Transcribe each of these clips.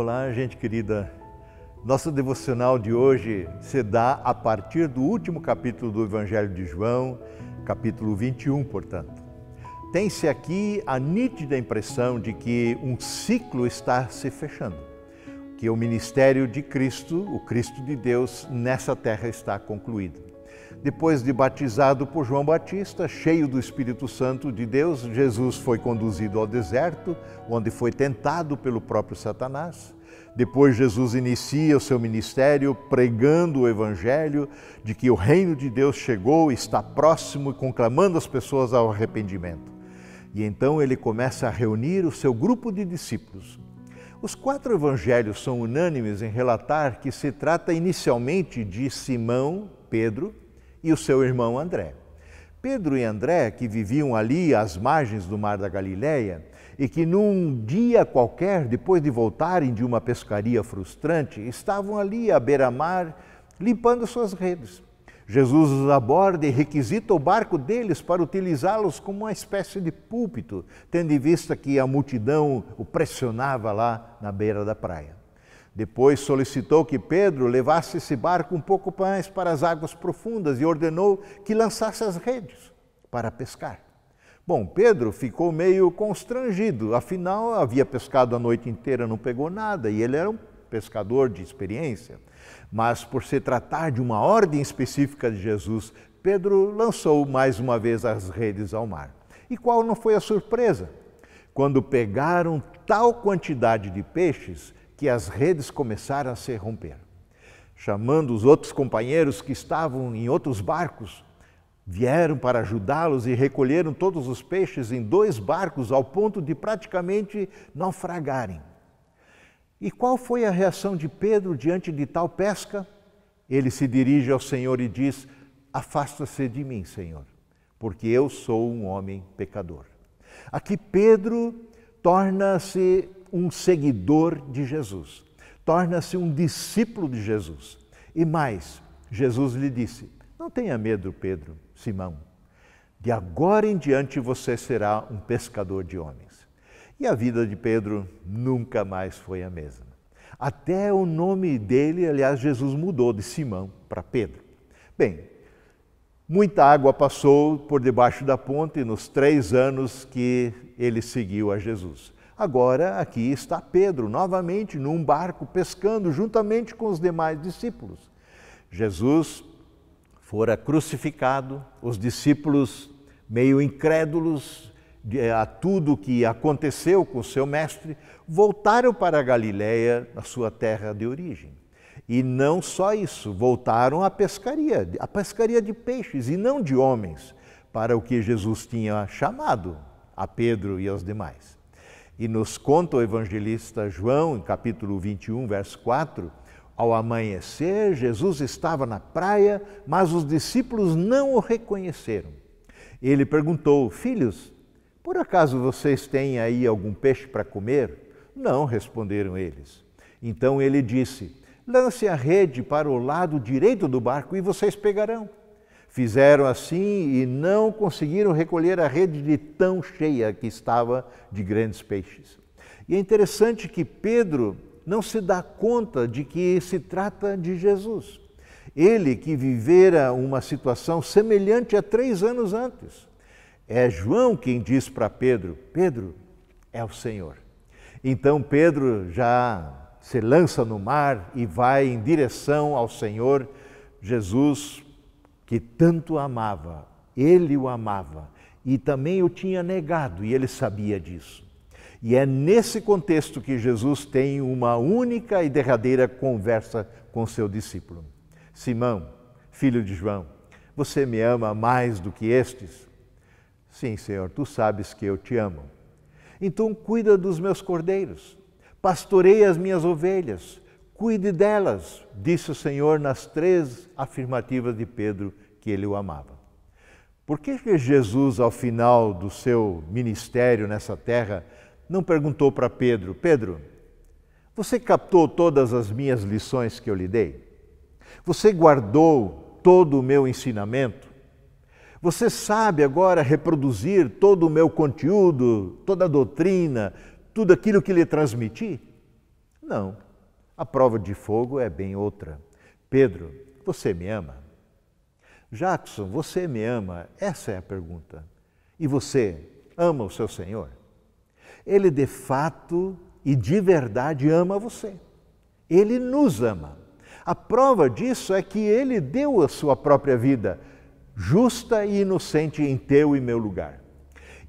Olá, gente querida. Nosso devocional de hoje se dá a partir do último capítulo do Evangelho de João, capítulo 21, portanto. Tem-se aqui a nítida impressão de que um ciclo está se fechando, que o ministério de Cristo, o Cristo de Deus, nessa terra está concluído. Depois de batizado por João Batista, cheio do Espírito Santo de Deus, Jesus foi conduzido ao deserto, onde foi tentado pelo próprio Satanás. Depois Jesus inicia o seu ministério pregando o Evangelho de que o reino de Deus chegou, está próximo e conclamando as pessoas ao arrependimento. E então ele começa a reunir o seu grupo de discípulos. Os 4 evangelhos são unânimes em relatar que se trata inicialmente de Simão, Pedro, e o seu irmão André. Pedro e André, que viviam ali às margens do Mar da Galileia e que num dia qualquer, depois de voltarem de uma pescaria frustrante, estavam ali à beira-mar limpando suas redes. Jesus os aborda e requisita o barco deles para utilizá-los como uma espécie de púlpito, tendo em vista que a multidão o pressionava lá na beira da praia. Depois solicitou que Pedro levasse esse barco um pouco mais para as águas profundas e ordenou que lançasse as redes para pescar. Bom, Pedro ficou meio constrangido, afinal havia pescado a noite inteira, não pegou nada e ele era um pescador de experiência. Mas por se tratar de uma ordem específica de Jesus, Pedro lançou mais uma vez as redes ao mar. E qual não foi a surpresa? Quando pegaram tal quantidade de peixes que as redes começaram a se romper. Chamando os outros companheiros que estavam em outros barcos, vieram para ajudá-los e recolheram todos os peixes em 2 barcos ao ponto de praticamente naufragarem. E qual foi a reação de Pedro diante de tal pesca? Ele se dirige ao Senhor e diz: afasta-se de mim, Senhor, porque eu sou um homem pecador. Aqui Pedro torna-se um seguidor de Jesus, torna-se um discípulo de Jesus. E mais, Jesus lhe disse: não tenha medo, Pedro, Simão, de agora em diante você será um pescador de homens. E a vida de Pedro nunca mais foi a mesma. Até o nome dele, aliás, Jesus mudou de Simão para Pedro. Bem, muita água passou por debaixo da ponte nos 3 anos que ele seguiu a Jesus. Agora aqui está Pedro, novamente num barco, pescando juntamente com os demais discípulos. Jesus fora crucificado, os discípulos, meio incrédulos a tudo que aconteceu com o seu mestre, voltaram para a Galileia, a sua terra de origem. E não só isso, voltaram à pescaria de peixes e não de homens, para o que Jesus tinha chamado a Pedro e aos demais. E nos conta o evangelista João, em capítulo 21, verso 4, ao amanhecer, Jesus estava na praia, mas os discípulos não o reconheceram. Ele perguntou: filhos, por acaso vocês têm aí algum peixe para comer? Não, responderam eles. Então ele disse: lance a rede para o lado direito do barco e vocês pegarão. Fizeram assim e não conseguiram recolher a rede de tão cheia que estava de grandes peixes. E é interessante que Pedro não se dá conta de que se trata de Jesus. Ele que vivera uma situação semelhante a 3 anos antes. É João quem diz para Pedro: Pedro, é o Senhor. Então Pedro já se lança no mar e vai em direção ao Senhor Jesus, que tanto amava. Ele o amava e também o tinha negado, e ele sabia disso. E é nesse contexto que Jesus tem uma única e derradeira conversa com seu discípulo. Simão, filho de João, você me ama mais do que estes? Sim, Senhor, tu sabes que eu te amo. Então cuida dos meus cordeiros, pastoreia as minhas ovelhas, cuide delas, disse o Senhor nas 3 afirmativas de Pedro que ele o amava. Por que Jesus, ao final do seu ministério nessa terra, não perguntou para Pedro: Pedro, você captou todas as minhas lições que eu lhe dei? Você guardou todo o meu ensinamento? Você sabe agora reproduzir todo o meu conteúdo, toda a doutrina, tudo aquilo que lhe transmiti? Não, a prova de fogo é bem outra. Pedro, você me ama? Jackson, você me ama? Essa é a pergunta. E você ama o seu Senhor? Ele de fato e de verdade ama você. Ele nos ama. A prova disso é que Ele deu a sua própria vida, justa e inocente em teu e meu lugar.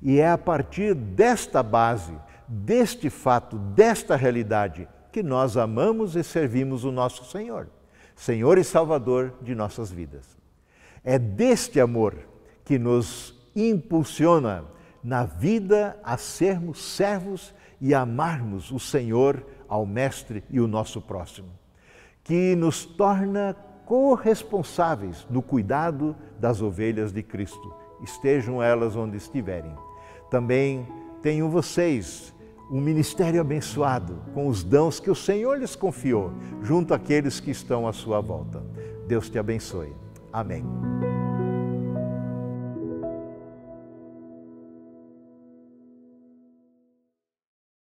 E é a partir desta base, deste fato, desta realidade, que nós amamos e servimos o nosso Senhor, Senhor e Salvador de nossas vidas. É deste amor que nos impulsiona na vida a sermos servos e amarmos o Senhor, ao Mestre e o nosso próximo, que nos torna corresponsáveis no cuidado das ovelhas de Cristo, estejam elas onde estiverem. Também tenham vocês um ministério abençoado com os dons que o Senhor lhes confiou, junto àqueles que estão à sua volta. Deus te abençoe. Amém.